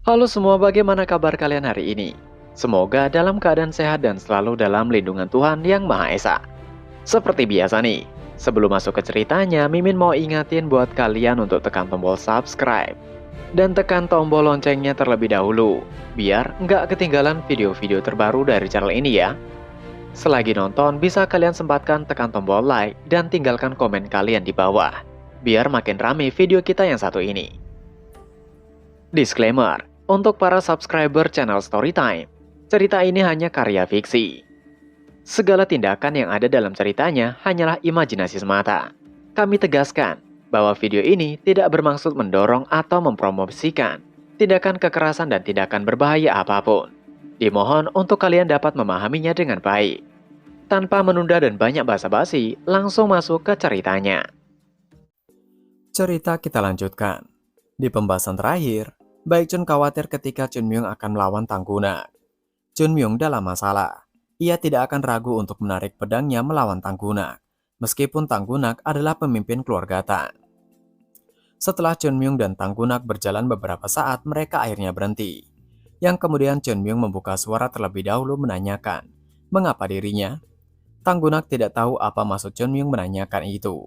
Halo semua, bagaimana kabar kalian hari ini? Semoga dalam keadaan sehat dan selalu dalam lindungan Tuhan Yang Maha Esa. Seperti biasa nih, sebelum masuk ke ceritanya, Mimin mau ingatin buat kalian untuk tekan tombol subscribe. Dan tekan tombol loncengnya terlebih dahulu, biar nggak ketinggalan video-video terbaru dari channel ini ya. Selagi nonton, bisa kalian sempatkan tekan tombol like dan tinggalkan komen kalian di bawah, biar makin rame video kita yang satu ini. Disclaimer, untuk para subscriber channel Storytime, cerita ini hanya karya fiksi. Segala tindakan yang ada dalam ceritanya hanyalah imajinasi semata. Kami tegaskan bahwa video ini tidak bermaksud mendorong atau mempromosikan tindakan kekerasan dan tindakan berbahaya apapun. Dimohon untuk kalian dapat memahaminya dengan baik. Tanpa menunda dan banyak basa-basi, langsung masuk ke ceritanya. Cerita kita lanjutkan. Di pembahasan terakhir, Baekjun khawatir ketika Chunmyung akan melawan Tanggunak. Chunmyung dalam masalah. Ia tidak akan ragu untuk menarik pedangnya melawan Tanggunak, meskipun Tanggunak adalah pemimpin keluarga Tang. Setelah Chunmyung dan Tanggunak berjalan beberapa saat, mereka akhirnya berhenti. Yang kemudian Chunmyung membuka suara terlebih dahulu menanyakan, mengapa dirinya? Tanggunak tidak tahu apa maksud Chunmyung menanyakan itu.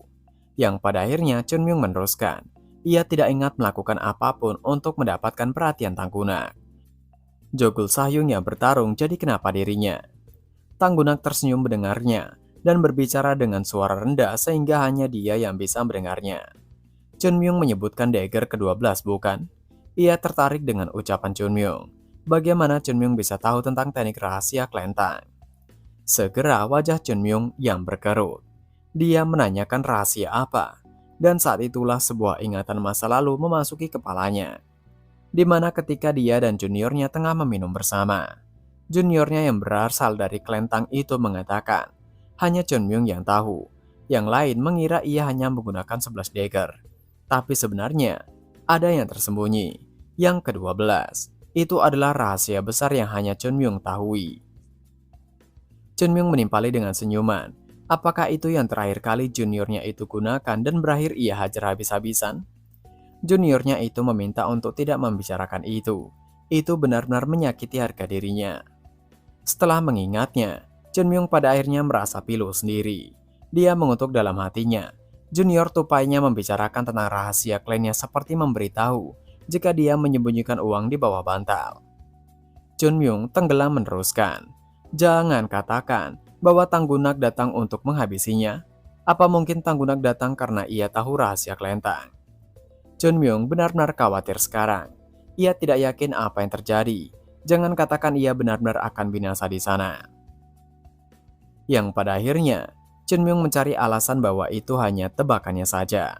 Yang pada akhirnya Chunmyung meneruskan, ia tidak ingat melakukan apapun untuk mendapatkan perhatian Tanggunak. Jogul Sahyung yang bertarung, jadi kenapa dirinya? Tanggunak tersenyum mendengarnya dan berbicara dengan suara rendah sehingga hanya dia yang bisa mendengarnya. Chunmyung menyebutkan dagger ke-12 bukan? Ia tertarik dengan ucapan Chunmyung. Bagaimana Chunmyung bisa tahu tentang teknik rahasia Klan Tang? Segera wajah Chunmyung yang berkerut. Dia menanyakan rahasia apa? Dan saat itulah sebuah ingatan masa lalu memasuki kepalanya. Di mana ketika dia dan juniornya tengah meminum bersama. Juniornya yang berasal dari Klan Tang itu mengatakan, hanya Chunmyung yang tahu. Yang lain mengira ia hanya menggunakan 11 dagger. Tapi sebenarnya, ada yang tersembunyi. Yang ke-12, itu adalah rahasia besar yang hanya Chunmyung tahui. Chunmyung menimpali dengan senyuman. Apakah itu yang terakhir kali juniornya itu gunakan dan berakhir ia hajar habis-habisan? Juniornya itu meminta untuk tidak membicarakan itu. Itu benar-benar menyakiti harga dirinya. Setelah mengingatnya, Chunmyung pada akhirnya merasa pilu sendiri. Dia mengutuk dalam hatinya. Junior tupainya membicarakan tentang rahasia klannya seperti memberitahu jika dia menyembunyikan uang di bawah bantal. Chunmyung tenggelam meneruskan. Jangan katakan bahwa Tanggunak datang untuk menghabisinya. Apa mungkin Tanggunak datang karena ia tahu rahasia Klan Tang? Chunmyung benar-benar khawatir sekarang. Ia tidak yakin apa yang terjadi. Jangan katakan ia benar-benar akan binasa di sana. Yang pada akhirnya, Chunmyung mencari alasan bahwa itu hanya tebakannya saja.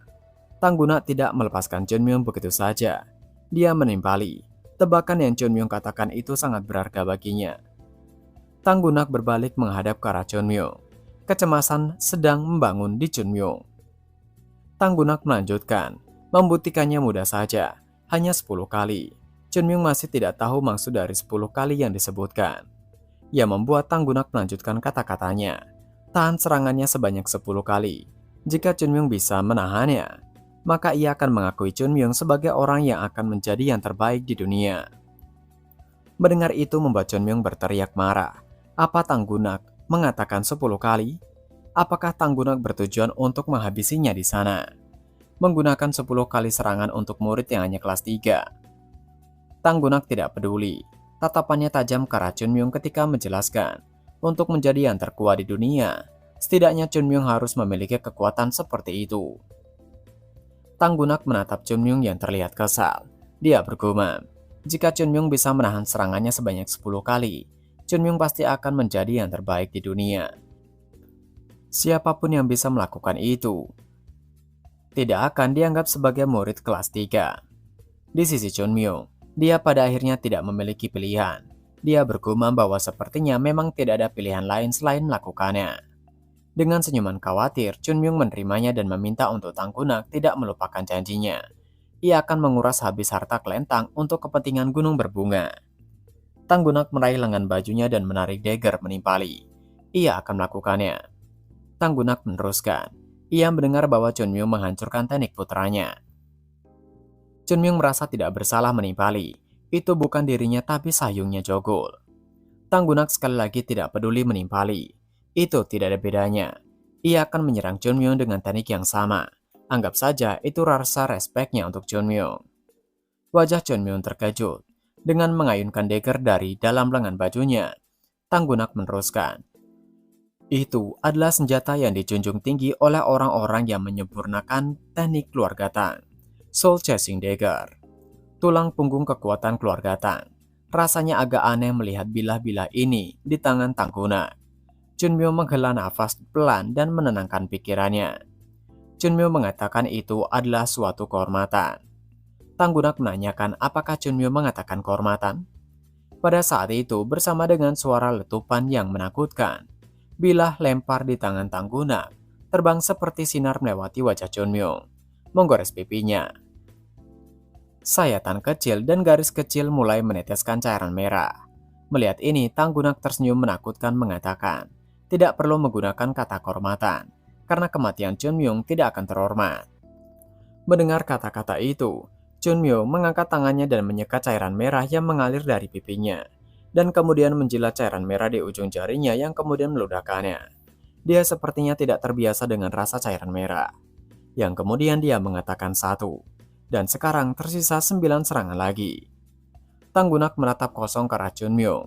Tanggunak tidak melepaskan Chunmyung begitu saja. Dia menimpali. Tebakan yang Chunmyung katakan itu sangat berharga baginya. Tanggunak berbalik menghadap ke arah Chunmyung. Kecemasan sedang membangun di Chunmyung. Tanggunak melanjutkan, membuktikannya mudah saja, hanya 10 kali. Chunmyung masih tidak tahu maksud dari 10 kali yang disebutkan. Ia membuat Tanggunak melanjutkan kata-katanya. Tahan serangannya sebanyak 10 kali. Jika Chunmyung bisa menahannya, maka ia akan mengakui Chunmyung sebagai orang yang akan menjadi yang terbaik di dunia. Mendengar itu membuat Chunmyung berteriak marah. Apa Tanggunak mengatakan 10 kali? Apakah Tanggunak bertujuan untuk menghabisinya di sana? Menggunakan 10 kali serangan untuk murid yang hanya kelas 3. Tanggunak tidak peduli. Tatapannya tajam ke arah Chunmyung ketika menjelaskan. Untuk menjadi yang terkuat di dunia, setidaknya Chunmyung harus memiliki kekuatan seperti itu. Tanggunak menatap Chunmyung yang terlihat kesal. Dia bergumam, jika Chunmyung bisa menahan serangannya sebanyak 10 kali, Chunmyung pasti akan menjadi yang terbaik di dunia. Siapapun yang bisa melakukan itu tidak akan dianggap sebagai murid kelas 3. Di sisi Chunmyung, dia pada akhirnya tidak memiliki pilihan. Dia bergumam bahwa sepertinya memang tidak ada pilihan lain selain melakukannya. Dengan senyuman khawatir, Chunmyung menerimanya dan meminta untuk Tanggunak tidak melupakan janjinya. Ia akan menguras habis harta Klan Tang untuk kepentingan Gunung Berbunga. Tanggunak meraih lengan bajunya dan menarik dagger menimpali. Ia akan melakukannya. Tanggunak meneruskan. Ia mendengar bahwa Chunmyung menghancurkan teknik putranya. Chunmyung merasa tidak bersalah menimpali. itu bukan dirinya tapi sayungnya Jogul. Tanggunak sekali lagi tidak peduli menimpali. Itu tidak ada bedanya. Ia akan menyerang Chunmyung dengan teknik yang sama. Anggap saja itu rasa respeknya untuk Chunmyung. Wajah Chunmyung terkejut. Dengan mengayunkan dagger dari dalam lengan bajunya, Tanggunak meneruskan. Itu adalah senjata yang dijunjung tinggi oleh orang-orang yang menyempurnakan teknik keluarga Tang. Soul Chasing Dagger. Tulang punggung kekuatan keluarga Tang. Rasanya agak aneh melihat bilah-bilah ini di tangan Tanggunak. Chunmyung menghela nafas pelan dan menenangkan pikirannya. Chunmyung mengatakan itu adalah suatu kehormatan. Tanggunak menanyakan apakah Chunmyung mengatakan kehormatan. Pada saat itu bersama dengan suara letupan yang menakutkan, bilah lempar di tangan Tanggunak terbang seperti sinar melewati wajah Chunmyung, menggores pipinya. Sayatan kecil dan garis kecil mulai meneteskan cairan merah. Melihat ini, Tanggunak tersenyum menakutkan mengatakan, tidak perlu menggunakan kata kehormatan, karena kematian Chunmyung tidak akan terhormat. Mendengar kata-kata itu, Chunmyung mengangkat tangannya dan menyekat cairan merah yang mengalir dari pipinya, dan kemudian menjilat cairan merah di ujung jarinya yang kemudian meludahkannya. Dia sepertinya tidak terbiasa dengan rasa cairan merah. Yang kemudian dia mengatakan 1, dan sekarang tersisa 9 serangan lagi. Tanggunak menatap kosong ke arah Chunmyung.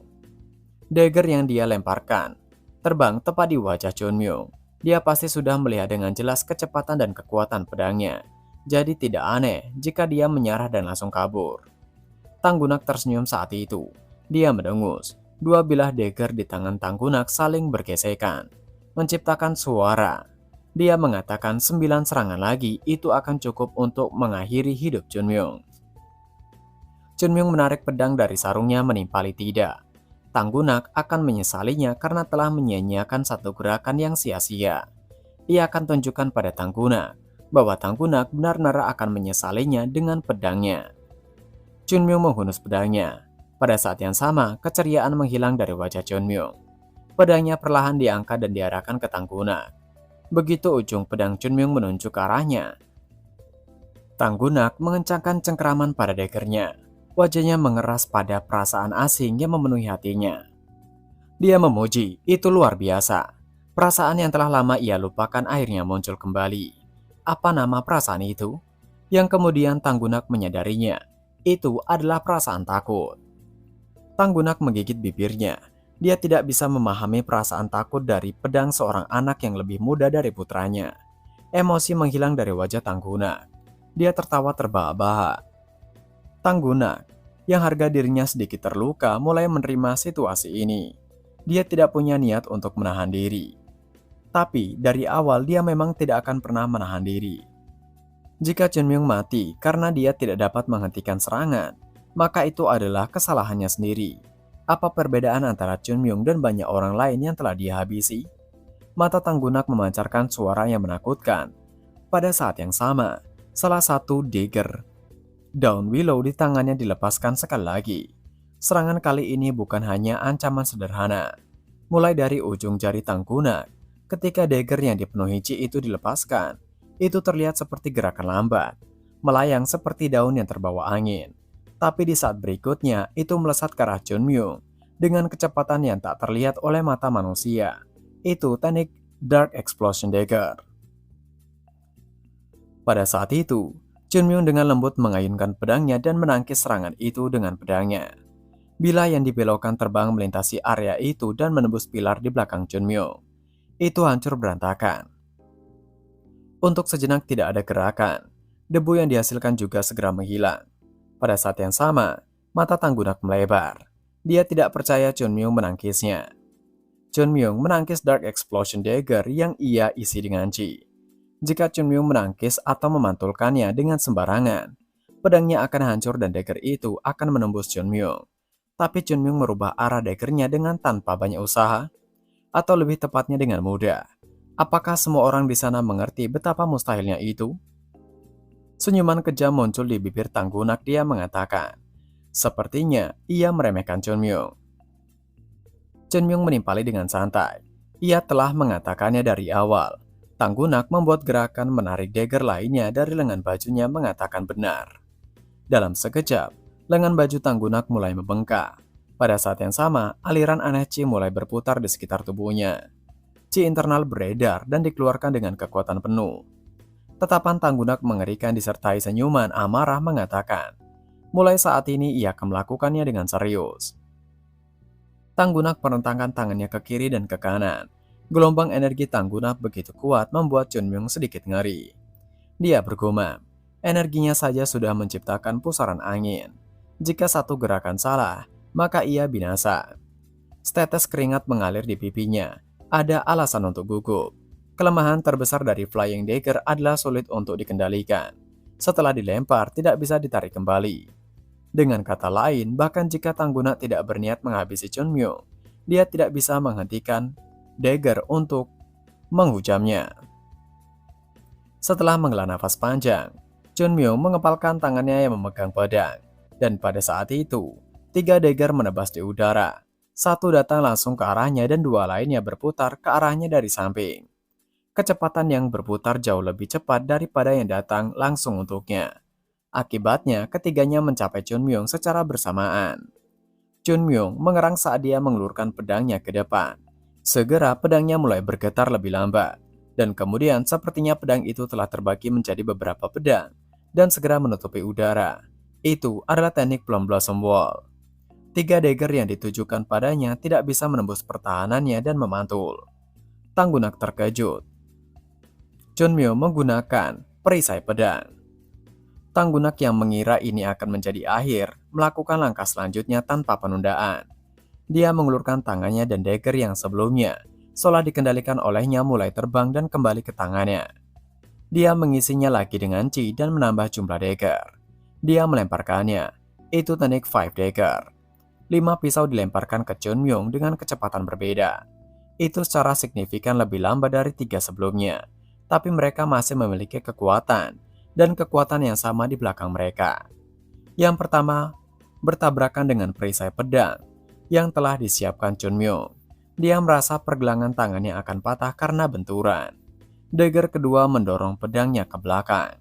Dagger yang dia lemparkan terbang tepat di wajah Chunmyung. Dia pasti sudah melihat dengan jelas kecepatan dan kekuatan pedangnya. Jadi tidak aneh jika dia menyerah dan langsung kabur. Tanggunak tersenyum saat itu. Dia mendengus. Dua bilah dagger di tangan Tanggunak saling bergesekan, menciptakan suara. Dia mengatakan 9 serangan lagi itu akan cukup untuk mengakhiri hidup Chunmyung. Chunmyung menarik pedang dari sarungnya menimpali tidak. Tanggunak akan menyesalinya karena telah menyia-nyiakan satu gerakan yang sia-sia. Ia akan tunjukkan pada Tanggunak bahwa Tanggunak benar-benar akan menyesalinya dengan pedangnya. Chunmyung menghunus pedangnya. Pada saat yang sama, keceriaan menghilang dari wajah Chunmyung. Pedangnya perlahan diangkat dan diarahkan ke Tanggunak. Begitu ujung pedang Chunmyung menunjuk ke arahnya, Tanggunak mengencangkan cengkeraman pada daggernya. Wajahnya mengeras pada perasaan asing yang memenuhi hatinya. Dia memuji, itu luar biasa. Perasaan yang telah lama ia lupakan akhirnya muncul kembali. Apa nama perasaan itu? Yang kemudian Tanggunak menyadarinya, itu adalah perasaan takut. Tanggunak menggigit bibirnya. Dia tidak bisa memahami perasaan takut dari pedang seorang anak yang lebih muda dari putranya. Emosi menghilang dari wajah Tanggunak. Dia tertawa terbahak-bahak. Tanggunak, yang harga dirinya sedikit terluka, mulai menerima situasi ini. Dia tidak punya niat untuk menahan diri. Tapi dari awal dia memang tidak akan pernah menahan diri. Jika Chunmyung mati karena dia tidak dapat menghentikan serangan, maka itu adalah kesalahannya sendiri. Apa perbedaan antara Chunmyung dan banyak orang lain yang telah dia habisi? Mata Tanggunak memancarkan suara yang menakutkan. Pada saat yang sama, salah satu dagger daun willow di tangannya dilepaskan sekali lagi. Serangan kali ini bukan hanya ancaman sederhana. Mulai dari ujung jari Tanggunak, ketika dagger yang dipenuhi chi itu dilepaskan, itu terlihat seperti gerakan lambat, melayang seperti daun yang terbawa angin. Tapi di saat berikutnya, itu melesat ke arah Chunmyung dengan kecepatan yang tak terlihat oleh mata manusia. Itu teknik Dark Explosion Dagger. Pada saat itu, Chunmyung dengan lembut mengayunkan pedangnya dan menangkis serangan itu dengan pedangnya. Bilah yang dibelokkan terbang melintasi area itu dan menembus pilar di belakang Chunmyung. Itu hancur berantakan. Untuk sejenak tidak ada gerakan. Debu yang dihasilkan juga segera menghilang. Pada saat yang sama, mata Tanggunak melebar. Dia tidak percaya Chunmyung menangkisnya. Chunmyung menangkis Dark Explosion Dagger yang ia isi dengan chi. Jika Chunmyung menangkis atau memantulkannya dengan sembarangan, pedangnya akan hancur dan dagger itu akan menembus Chunmyung. Tapi Chunmyung merubah arah daggernya dengan tanpa banyak usaha, atau lebih tepatnya dengan mudah. Apakah semua orang di sana mengerti betapa mustahilnya itu? Senyuman kejam muncul di bibir Tanggunak. Dia mengatakan, sepertinya ia meremehkan Chunmyung. Chunmyung menimpali dengan santai. Ia telah mengatakannya dari awal. Tanggunak membuat gerakan menarik dagger lainnya dari lengan bajunya mengatakan benar. Dalam sekejap, Lengan baju Tanggunak mulai membengkak. Pada saat yang sama, aliran aneh Qi mulai berputar di sekitar tubuhnya. Qi internal beredar dan dikeluarkan dengan kekuatan penuh. Tatapan Tanggunak mengerikan disertai senyuman amarah mengatakan, mulai saat ini ia akan melakukannya dengan serius. Tanggunak merentangkan tangannya ke kiri dan ke kanan. Gelombang energi Tanggunak begitu kuat membuat Chunmyung sedikit ngeri. Dia bergumam, energinya saja sudah menciptakan pusaran angin. Jika satu gerakan salah, maka ia binasa. Setetes keringat mengalir di pipinya. Ada alasan untuk gugup. Kelemahan terbesar dari Flying Dagger adalah sulit untuk dikendalikan. Setelah dilempar, tidak bisa ditarik kembali. Dengan kata lain, bahkan jika Tanggunak tidak berniat menghabisi Chunmyung, dia tidak bisa menghentikan Dagger untuk menghujamnya. Setelah menghela nafas panjang, Chunmyung mengepalkan tangannya yang memegang pedang. Dan pada saat itu, 3 dagger menebas di udara. Satu datang langsung ke arahnya dan 2 lainnya berputar ke arahnya dari samping. Kecepatan yang berputar jauh lebih cepat daripada yang datang langsung untuknya. Akibatnya, ketiganya mencapai Chunmyung secara bersamaan. Chunmyung mengerang saat dia mengelurkan pedangnya ke depan. Segera pedangnya mulai bergetar lebih lambat. Dan kemudian sepertinya pedang itu telah terbagi menjadi beberapa pedang dan segera menutupi udara. Itu adalah teknik Plum Blossom Wall. 3 dagger yang ditujukan padanya tidak bisa menembus pertahanannya dan memantul. Tanggunak terkejut. Chunmyung menggunakan perisai pedang. Tanggunak yang mengira ini akan menjadi akhir, melakukan langkah selanjutnya tanpa penundaan. Dia mengulurkan tangannya dan dagger yang sebelumnya, seolah dikendalikan olehnya mulai terbang dan kembali ke tangannya. Dia mengisinya lagi dengan Qi dan menambah jumlah dagger. Dia melemparkannya. Itu teknik 5 dagger. 5 pisau dilemparkan ke Chunmyung dengan kecepatan berbeda. Itu secara signifikan lebih lambat dari 3 sebelumnya. Tapi mereka masih memiliki kekuatan dan kekuatan yang sama di belakang mereka. Yang pertama, bertabrakan dengan perisai pedang yang telah disiapkan Chunmyung. Dia merasa pergelangan tangannya akan patah karena benturan. Dagger kedua mendorong pedangnya ke belakang.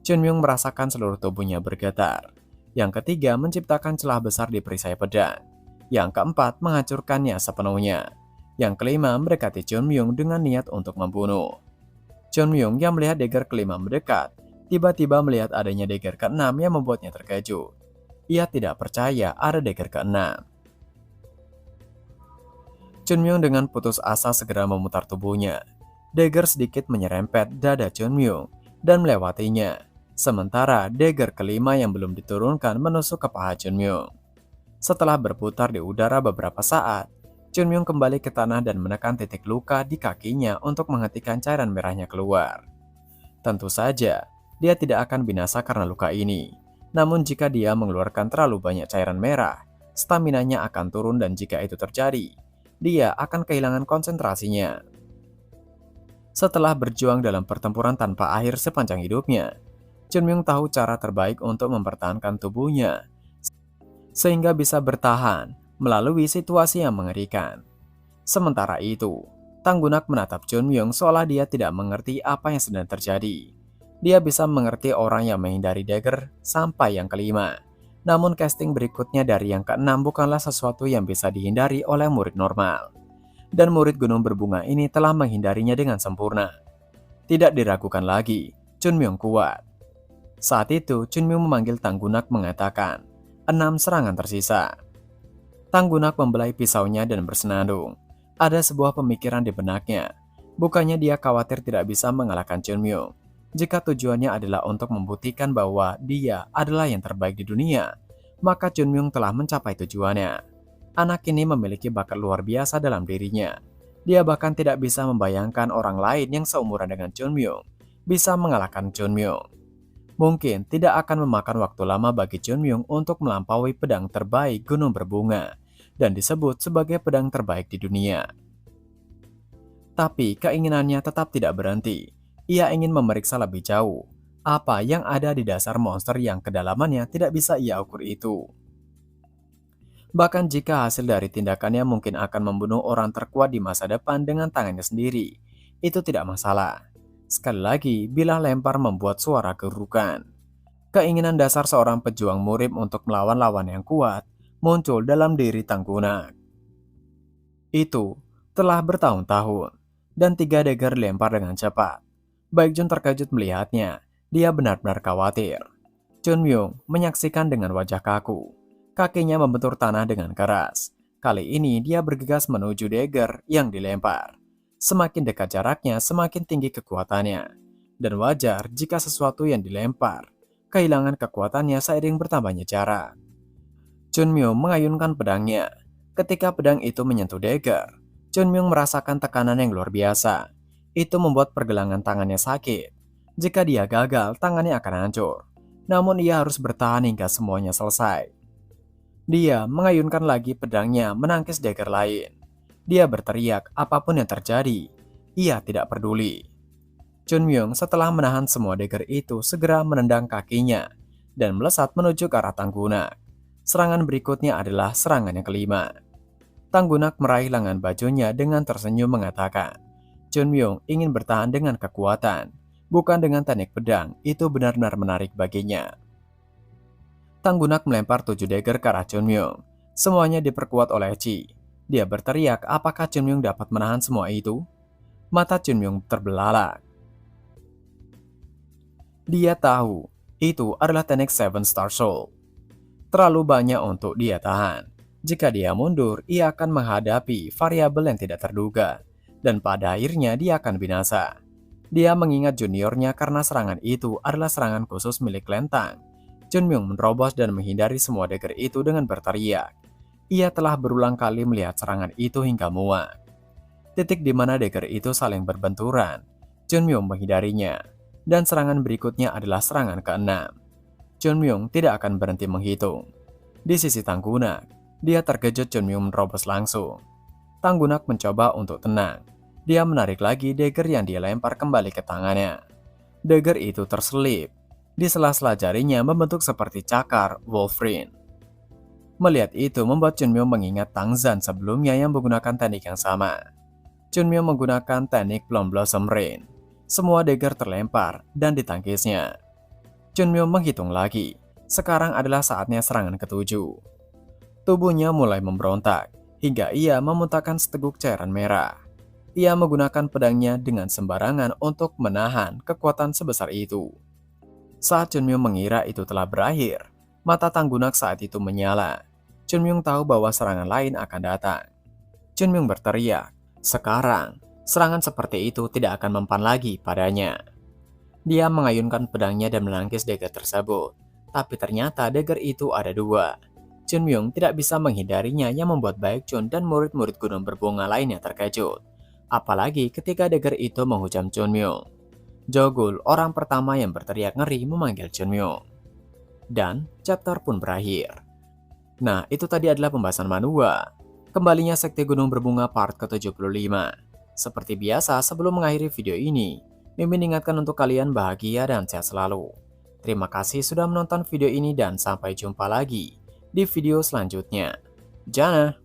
Chunmyung merasakan seluruh tubuhnya bergetar. Yang ketiga menciptakan celah besar di perisai pedang. Yang keempat menghancurkannya sepenuhnya. Yang kelima mendekati Chunmyung dengan niat untuk membunuh. Chunmyung yang melihat dagger kelima mendekat, tiba-tiba melihat adanya dagger keenam yang membuatnya terkejut. Ia tidak percaya ada dagger keenam. Chunmyung dengan putus asa segera memutar tubuhnya. Dagger sedikit menyerempet dada Chunmyung dan melewatinya. Sementara dagger kelima yang belum diturunkan menusuk ke paha Chunmyung. Setelah berputar di udara beberapa saat, Chunmyung kembali ke tanah dan menekan titik luka di kakinya untuk menghentikan cairan merahnya keluar. Tentu saja, dia tidak akan binasa karena luka ini. Namun jika dia mengeluarkan terlalu banyak cairan merah, staminanya akan turun dan jika itu terjadi, dia akan kehilangan konsentrasinya. Setelah berjuang dalam pertempuran tanpa akhir sepanjang hidupnya, Chunmyung tahu cara terbaik untuk mempertahankan tubuhnya sehingga bisa bertahan melalui situasi yang mengerikan. Sementara itu, Tanggunak menatap Chunmyung seolah dia tidak mengerti apa yang sedang terjadi. Dia bisa mengerti orang yang menghindari dagger sampai yang kelima. Namun casting berikutnya dari yang keenam bukanlah sesuatu yang bisa dihindari oleh murid normal. Dan murid gunung berbunga ini telah menghindarinya dengan sempurna. Tidak diragukan lagi, Chunmyung kuat. Saat itu, Chunmyung memanggil Tanggunak mengatakan, 6 serangan tersisa. Tanggunak membelai pisaunya dan bersenandung. Ada sebuah pemikiran di benaknya. Bukannya dia khawatir tidak bisa mengalahkan Chunmyung. Jika tujuannya adalah untuk membuktikan bahwa dia adalah yang terbaik di dunia, maka Chunmyung telah mencapai tujuannya. Anak ini memiliki bakat luar biasa dalam dirinya. Dia bahkan tidak bisa membayangkan orang lain yang seumuran dengan Chunmyung bisa mengalahkan Chunmyung. Mungkin tidak akan memakan waktu lama bagi Chunmyung untuk melampaui pedang terbaik gunung berbunga dan disebut sebagai pedang terbaik di dunia. Tapi keinginannya tetap tidak berhenti. Ia ingin memeriksa lebih jauh apa yang ada di dasar monster yang kedalamannya tidak bisa ia ukur itu. Bahkan jika hasil dari tindakannya mungkin akan membunuh orang terkuat di masa depan dengan tangannya sendiri, itu tidak masalah. Sekali lagi, bilah lempar membuat suara gerukan. Keinginan dasar seorang pejuang murim untuk melawan lawan yang kuat muncul dalam diri Tanggunak. Itu telah bertahun-tahun, dan 3 dagger dilempar dengan cepat. Baekjun terkejut melihatnya. Dia benar-benar khawatir. Chunmyung menyaksikan dengan wajah kaku. Kakinya membentur tanah dengan keras. Kali ini dia bergegas menuju dagger yang dilempar. Semakin dekat jaraknya, semakin tinggi kekuatannya. Dan wajar jika sesuatu yang dilempar kehilangan kekuatannya seiring bertambahnya jarak. Chunmyung mengayunkan pedangnya. Ketika pedang itu menyentuh dagger, Chunmyung merasakan tekanan yang luar biasa. Itu membuat pergelangan tangannya sakit. Jika dia gagal, tangannya akan hancur. Namun ia harus bertahan hingga semuanya selesai. Dia mengayunkan lagi pedangnya menangkis dagger lain. Dia berteriak apapun yang terjadi. Ia tidak peduli. Chunmyung setelah menahan semua dagger itu segera menendang kakinya dan melesat menuju ke arah Tanggunak. Serangan berikutnya adalah serangan yang kelima. Tanggunak meraih lengan bajunya dengan tersenyum mengatakan, Chunmyung ingin bertahan dengan kekuatan, bukan dengan teknik pedang. Itu benar-benar menarik baginya. Tanggunak melempar 7 dagger ke arah Chunmyung. Semuanya diperkuat oleh Chi. Dia berteriak apakah Chunmyung dapat menahan semua itu? Mata Chunmyung terbelalak. Dia tahu itu adalah teknik Seven Star Soul. Terlalu banyak untuk dia tahan. Jika dia mundur, ia akan menghadapi variabel yang tidak terduga. Dan pada akhirnya dia akan binasa. Dia mengingat juniornya karena serangan itu adalah serangan khusus milik Lentang. Chunmyung menerobos dan menghindari semua dagger itu dengan berteriak. Ia telah berulang kali melihat serangan itu hingga muak. Titik di mana dagger itu saling berbenturan, Chunmyung menghindarinya. Dan serangan berikutnya adalah serangan ke-6. Chunmyung tidak akan berhenti menghitung. Di sisi Tanggunak, dia terkejut Chunmyung menerobos langsung. Tanggunak mencoba untuk tenang. Dia menarik lagi dagger yang dia lempar kembali ke tangannya. Dagger itu terselip. Di sela-sela jarinya membentuk seperti cakar Wolverine. Melihat itu membuat Chunmyung mengingat Tang Zhan sebelumnya yang menggunakan teknik yang sama. Chunmyung menggunakan teknik Plum Blossom Rain. Semua dagger terlempar dan ditangkisnya. Chunmyung menghitung lagi. Sekarang adalah saatnya serangan ke-7. Tubuhnya mulai memberontak hingga ia memuntahkan seteguk cairan merah. Ia menggunakan pedangnya dengan sembarangan untuk menahan kekuatan sebesar itu. Saat Chunmyung mengira itu telah berakhir, mata Tanggunak saat itu menyala. Chunmyung tahu bahwa serangan lain akan datang. Chunmyung berteriak, sekarang serangan seperti itu tidak akan mempan lagi padanya. Dia mengayunkan pedangnya dan menangkis dagger tersebut. Tapi ternyata dagger itu ada 2. Chunmyung tidak bisa menghindarinya yang membuat Baekjun dan murid-murid gunung berbunga lainnya terkejut. Apalagi ketika dagger itu menghujam Chunmyung. Jogul, orang pertama yang berteriak ngeri memanggil Chunmyung. Dan chapter pun berakhir. Nah, itu tadi adalah pembahasan manhwa. Kembalinya Sekte Gunung Berbunga part ke-75. Seperti biasa, sebelum mengakhiri video ini, Mimin ingatkan untuk kalian bahagia dan sehat selalu. Terima kasih sudah menonton video ini dan sampai jumpa lagi di video selanjutnya. Jana!